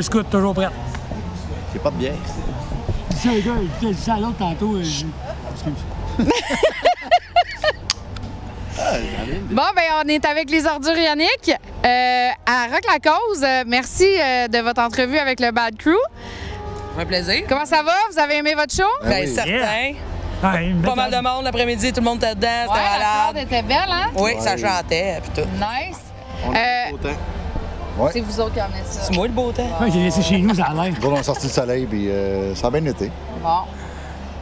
deux scouts, toujours prêts. J'ai pas de bière. C'est ça, les gars, j'ai dit ça à l'autre tantôt. Excuse. Bon, ben on est avec les ordures Yannick à Rock la Cause. Merci de votre entrevue avec le Bad Crew. Ça fait plaisir. Comment ça va? Vous avez aimé votre show? Ben, oui. certain. Ouais, Pas mal de monde l'après-midi, tout le monde était dedans, Ouais, c'était la malade. corde était belle, hein? Oui, ça chantait, puis tout. Nice. On a du beau temps. C'est vous autres qui emmenez ça. C'est moi le beau temps. Ouais, j'ai laissé chez nous, ça a l'air. Nous autres, on a sorti le soleil, puis ça a bien été. Bon.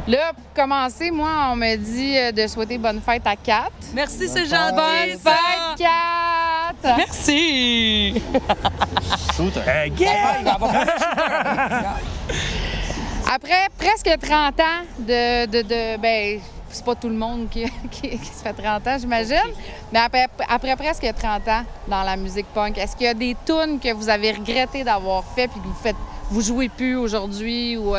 Là, pour commencer, moi, on me dit de souhaiter bonne fête à Kat. Merci, c'est gentil. Bonne ça. fête, Kat! Merci. Après presque 30 ans ben, c'est pas tout le monde qui se fait 30 ans, j'imagine, mais après presque 30 ans dans la musique punk, est-ce qu'il y a des tunes que vous avez regretté d'avoir fait puis que vous jouez plus aujourd'hui ou...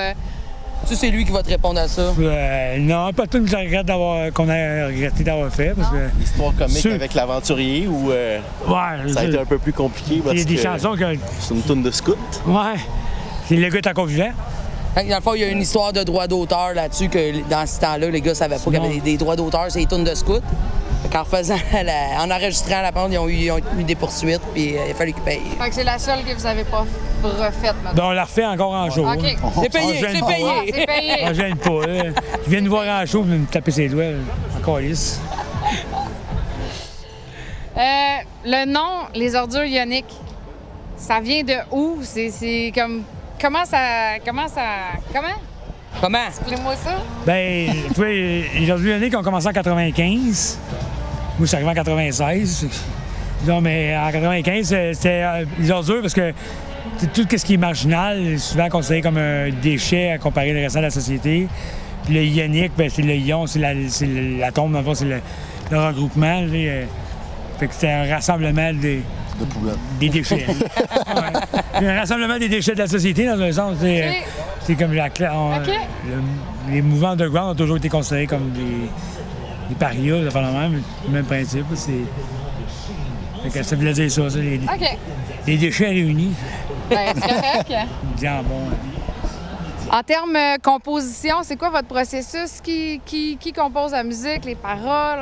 Ça, c'est lui qui va te répondre à ça. Non, pas tout que je regrette qu'on a regretté d'avoir fait. Parce que, L'histoire comique Sûr. avec l'aventurier ou ouais, ça a été un peu plus compliqué parce il y a des que chansons que. c'est une toune de scout. Ouais. Le gars est encore vivant. Dans le fond, il y a une histoire de droit d'auteur là-dessus que dans ce temps-là, les gars savaient pas qu'il y avait des droits d'auteur, c'est les tunes de scout. En en enregistrant la bande, ils ont eu des poursuites, puis il a fallu qu'ils payent. Fait que c'est la seule que vous avez pas refaite, maintenant. Ben, on la refait encore en show. OK. C'est payé, gêne c'est pas. payé. C'est payé. On gêne pas. Hein. Je viens de voir en show, me taper ses doigts. Encore lisse. Le nom, les ordures Yannick, ça vient de où? C'est comme... Comment? Comment? Explique-moi ça. Ben, tu vois, les ordures Yannick ont commencé en 95. Moi, je suis arrivé en 96. Non, mais en 95, c'était les ordures parce que tout ce qui est marginal est souvent considéré comme un déchet à comparer le reste de la société. Puis le Yannick, ben, c'est le ion, c'est la tombe, dans le fond, c'est le regroupement. Fait que c'est un rassemblement De poubelle. des déchets. Ouais. Un rassemblement des déchets de la société, dans un sens. C'est comme les mouvements underground ont toujours été considérés comme des parias, ça fait le même principe. Fait que ça voulait dire ça, OK. les déchets réunis. Ben, c'est correct. Jambon. En termes composition, c'est quoi votre processus? Qui compose la musique, les paroles?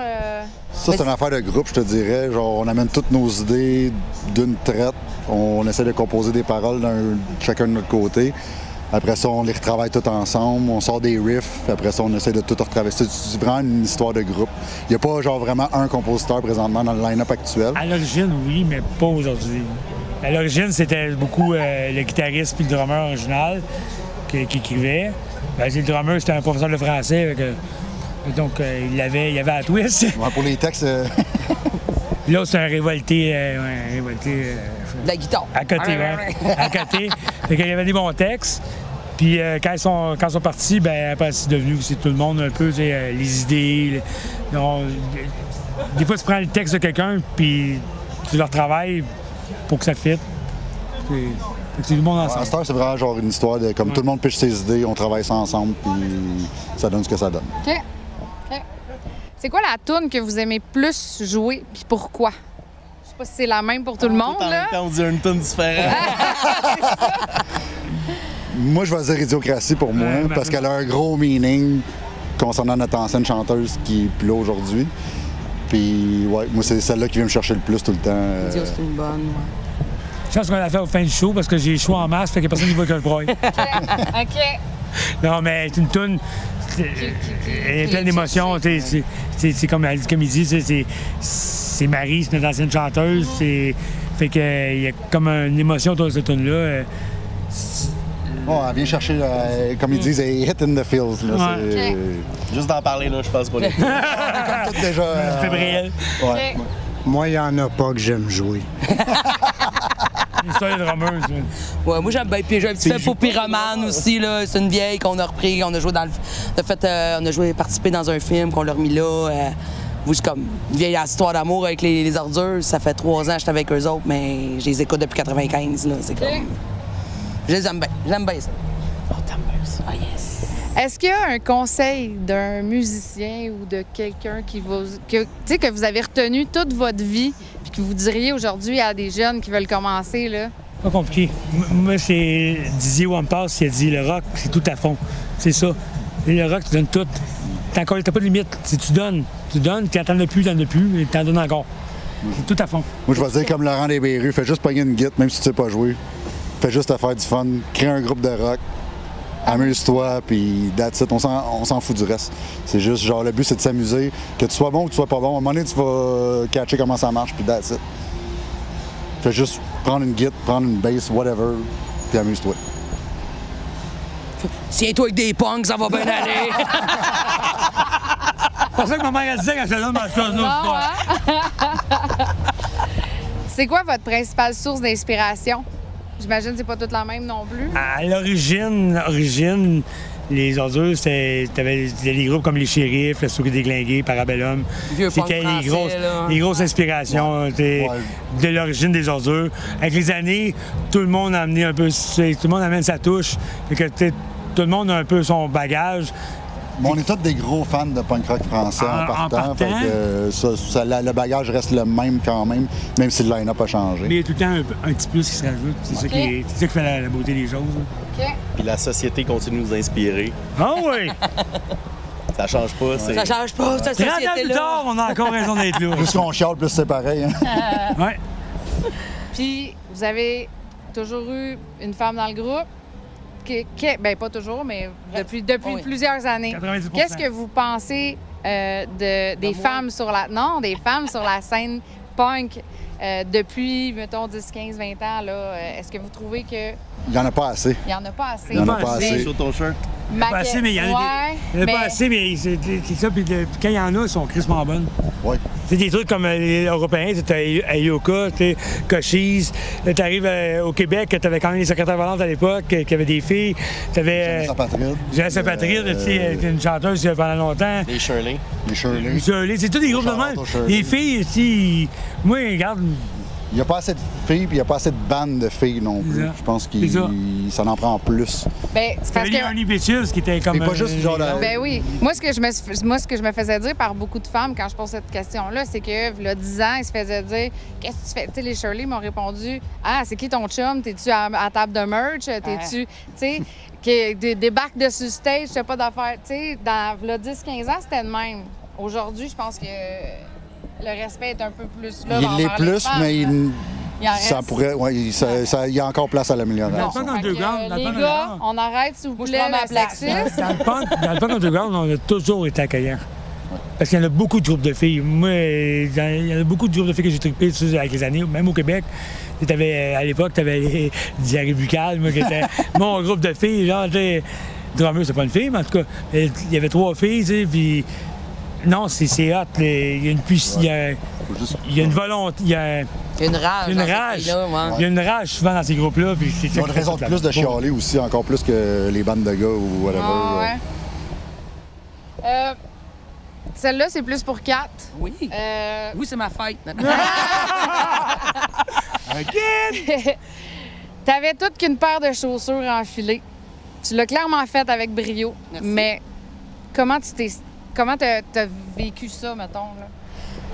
Ça, c'est une affaire de groupe, je te dirais. Genre, on amène toutes nos idées d'une traite. On essaie de composer des paroles chacun de notre côté. Après ça, on les retravaille tout ensemble. On sort des riffs. Après ça, on essaie de tout retravailler. C'est vraiment une histoire de groupe. Il n'y a pas genre vraiment un compositeur présentement dans le line-up actuel. À l'origine, oui, mais pas aujourd'hui. À l'origine, c'était beaucoup le guitariste puis le drummer original qui écrivait. Ben, le drummer, c'était un professeur de français. Donc, il y avait la twist. Ouais, pour les textes, Là, c'est un révolté. De la guitare. À côté, ouais. À côté. Fait qu'il y avait des bons textes. Puis quand ils sont partis, ben après, c'est devenu aussi tout le monde un peu, tu sais, les idées. Des fois, tu prends le texte de quelqu'un, puis tu leur travailles pour que ça fitte. C'est du monde à ensemble. cette heure, c'est vraiment genre une histoire de comme tout le monde pitch ses idées, on travaille ça ensemble, puis ça donne ce que ça donne. OK. C'est quoi la tune que vous aimez plus jouer, puis pourquoi? Je sais pas si c'est la même pour tout le monde, En là. même temps, on dit une toune différente. Moi, je vais dire Idiocratie pour moi, Ouais, parce qu'elle a un gros meaning concernant notre ancienne chanteuse qui est plus là aujourd'hui. Puis, ouais, moi, c'est celle-là qui vient me chercher le plus tout le temps. Dieu, c'est une bonne. Je pense qu'on l'a fait au fin du show parce que j'ai chaud en masse, fait que personne n'y voit que je broye. OK. Non, mais c'est une toune. Elle est pleine d'émotions. C'est comme il dit, c'est Marie, c'est notre ancienne chanteuse. Fait que il y a comme une émotion autour de cette tune-là. Bon, elle vient chercher, comme ils disent, a hit in the fields. Là, Ouais. Juste d'en parler, là, je pense qu'on est. comme tout déjà. Fébrile. Ouais. OK. Moi, il n'y en a pas que j'aime jouer. Une histoire de drummeuse. Ouais, moi, j'aime bien. Puis j'ai un petit fait pour Pyromane aussi, là. C'est une vieille qu'on a repris, on a joué dans le. De fait, on a joué, participé dans un film qu'on l'a remis là. Moi, c'est comme une vieille histoire d'amour avec les ordures. Ça fait 3 ans que j'étais avec eux autres, mais je les écoute depuis 95, là. C'est comme. Je les aime bien. J'aime bien ça. Oh, t'aimes bien ça. Ah, yes. Est-ce qu'il y a un conseil d'un musicien ou de quelqu'un que vous avez retenu toute votre vie puis que vous diriez aujourd'hui à des jeunes qui veulent commencer, là? Pas compliqué. Moi, c'est Didier Wampass, il a dit le rock, c'est tout à fond. C'est ça. Et le rock, tu donnes tout. T'as pas de limite. Si tu donnes, tu t'en as plus, et t'en donnes encore. C'est tout à fond. Moi, je vais dire comme Laurent Desberus, fais juste pogner une guitare, même si tu sais pas jouer. Fais juste à faire du fun, crée un groupe de rock, amuse-toi, puis that's it. On s'en fout du reste. C'est juste, genre, le but, c'est de s'amuser. Que tu sois bon ou que tu sois pas bon, à un moment donné, tu vas catcher comment ça marche, puis that's it. Fais juste prendre une guitare, prendre une bass, whatever, puis amuse-toi. Tiens-toi avec des punks, ça va bien aller. C'est pour ça que ma mère disait quand je donne ma chose l'autre fois. C'est quoi votre principale source d'inspiration? J'imagine que c'est pas toute la même non plus. À l'origine, les ordures, t'avais des groupes comme les Shérifs, le Souris des Glingués, Parabellum. Vieux punk C'était français, là. les grosses inspirations de l'origine des ordures. Avec les années, tout le monde a amené un peu, tout le monde amène sa touche. Fait que, tout le monde a un peu son bagage. Mais on est tous des gros fans de punk rock français en partant. Fait que, le bagage reste le même quand même si le line-up a changé. Mais il y a tout le temps un petit plus qui se rajoute. C'est ça qui fait la beauté des choses. OK. Puis la société continue de nous inspirer. Ah oui! Ça change pas. Ça change pas, cette 30 ans plus société-là. tard, on a encore raison d'être là. Plus qu'on chiale, plus c'est pareil. Hein? Ouais. Puis, vous avez toujours eu une femme dans le groupe? Ben, pas toujours, mais depuis Oui. plusieurs années. 90%. Qu'est-ce que vous pensez des femmes sur la... Non, des femmes sur la scène punk depuis, mettons, 10, 15, 20 ans, là? Est-ce que vous trouvez que... Il n'y en a pas assez. Il n'y en a pas assez? Il n'y en a pas assez. Sur ton shirt. Pas assez, mais il y en a Ouais, il y en a pas assez, mais c'est ça. Puis quand il y en a, ils sont crissement bonnes. Oui. C'est des trucs comme les Européens, tu as Ayoka, Cochise. Tu arrives au Québec, tu avais quand même les secrétaires volantes à l'époque, qui avaient des filles. Tu avais Jeunesse apatride. Jeunesse apatride, tu sais, une chanteuse pendant longtemps. Les Shirley. Les Shirley. C'est tous des groupes de Charlotte même. Shirley. Les filles, si. Moi, regarde. Il n'y a pas assez de filles, puis il n'y a pas assez de bandes de filles non plus. C'est ça. Je pense C'est ça. que ça en prend plus. Ben, c'est parce T'avais les que... Ernie Bitches qui étaient comme. Et pas juste genre Ben oui. Moi, ce que je me faisais dire par beaucoup de femmes quand je pose cette question-là, c'est que, là, 10 ans, ils se faisaient dire qu'est-ce que tu fais? Tu sais, les Shirley m'ont répondu ah, c'est qui ton chum? T'es-tu à table de merch? T'es-tu. Tu sais, des bacs de sur stage, t'as pas d'affaires. Tu sais, dans là, 10-15 ans, c'était le même. Aujourd'hui, je pense que le respect est un peu plus là. Il l'est plus, mais il en ça reste. pourrait. Ouais, il y a encore place à l'amélioration. Dans le punk Fait que, underground, dans le les punk gars, underground. on arrête, s'il vous Moi, je plaît, prends ma le place. sexisme. Dans le punk underground, on a toujours été accueillants. Parce qu'il y en a beaucoup de groupes de filles. Moi, il y en a beaucoup de groupes de filles que j'ai trippé avec les années, même au Québec. À l'époque, tu avais Diarrhée Buccale, moi, qui était mon groupe de filles. Genre, Drummer, c'est pas une fille, mais en tout cas, il y avait 3 filles, tu sais, puis. Non, c'est hot. Il y a une puissance. Il y a une volonté. Il y a Une rage. une dans ces rage. filles-là, ouais. Il y a une rage souvent dans ces groupes-là. Puis c'est Il y a une raison de plus de chialer aussi, encore plus que les bandes de gars ou whatever. Ah, ouais. Celle-là, c'est plus pour Kat. Oui. Oui, c'est ma fête. T'avais toute qu'une paire de chaussures enfilées. Tu l'as clairement faite avec brio. Merci. Mais comment t'as vécu ça, mettons, là?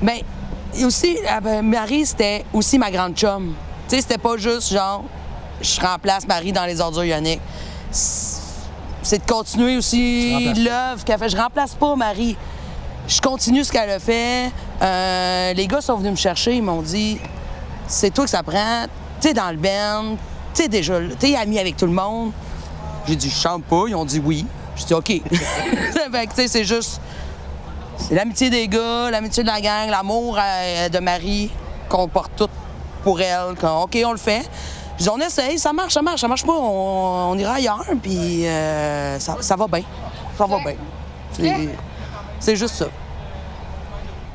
Bien, et aussi, Marie, c'était aussi ma grande chum. Tu sais, c'était pas juste genre, je remplace Marie dans les ordures ioniques. C'est de continuer aussi l'œuvre qu'elle fait. Je remplace pas Marie. Je continue ce qu'elle a fait. Les gars sont venus me chercher, ils m'ont dit, c'est toi que ça prend. Tu sais, dans le band, tu sais, déjà, t'es ami avec tout le monde. J'ai dit, je chante pas. Ils ont dit oui. J'ai dit, OK. Fait que, tu sais, c'est juste. C'est l'amitié des gars, l'amitié de la gang, l'amour de Marie qu'on porte tout pour elle. OK, on le fait. Je dis, on essaye, ça marche pas, on ira ailleurs, puis ça va bien. Ça va bien. C'est juste ça.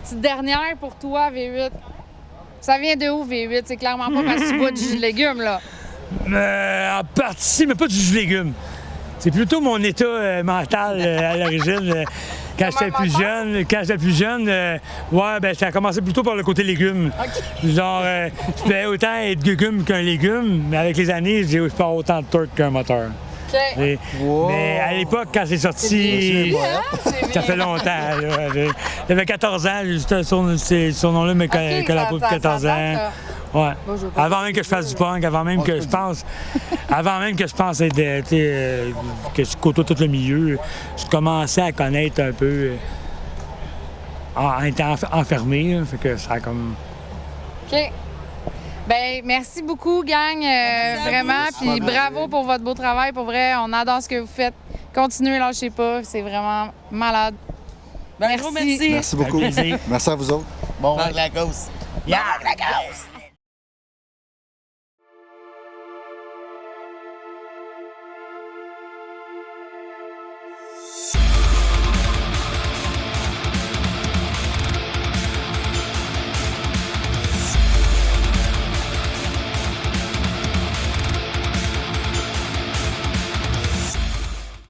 Petite dernière pour toi, V8. Ça vient de où, V8? C'est clairement pas parce que tu bois du jus de légumes, là. En partie, mais pas du jus de légumes. C'est plutôt mon état mental à l'origine. Quand j'étais plus jeune, ouais, ben ça a commencé plutôt par le côté légumes. Genre, je pouvais autant être légume qu'un légume, mais avec les années, je pas autant de torque qu'un moteur. Mais à l'époque, quand c'est sorti, ça fait longtemps. J'avais 14 ans, juste c'est ce nom-là, mais que la coupe 14 ans. Ouais. Moi, je veux pas Avant même que je fasse du punk, avant même que je pense être, que je côtoie tout le milieu, je commençais à connaître un peu en étant enfermé. Là, fait que ça a comme. OK. Ben merci beaucoup, gang. Vraiment. Puis bravo pour votre beau travail. Pour vrai, on adore ce que vous faites. Continuez, lâchez pas. C'est vraiment malade. Ben, gros merci. Merci beaucoup. plaisir. Merci à vous autres. Bon, Marc Lacoste. Yeah! Marc Lacoste.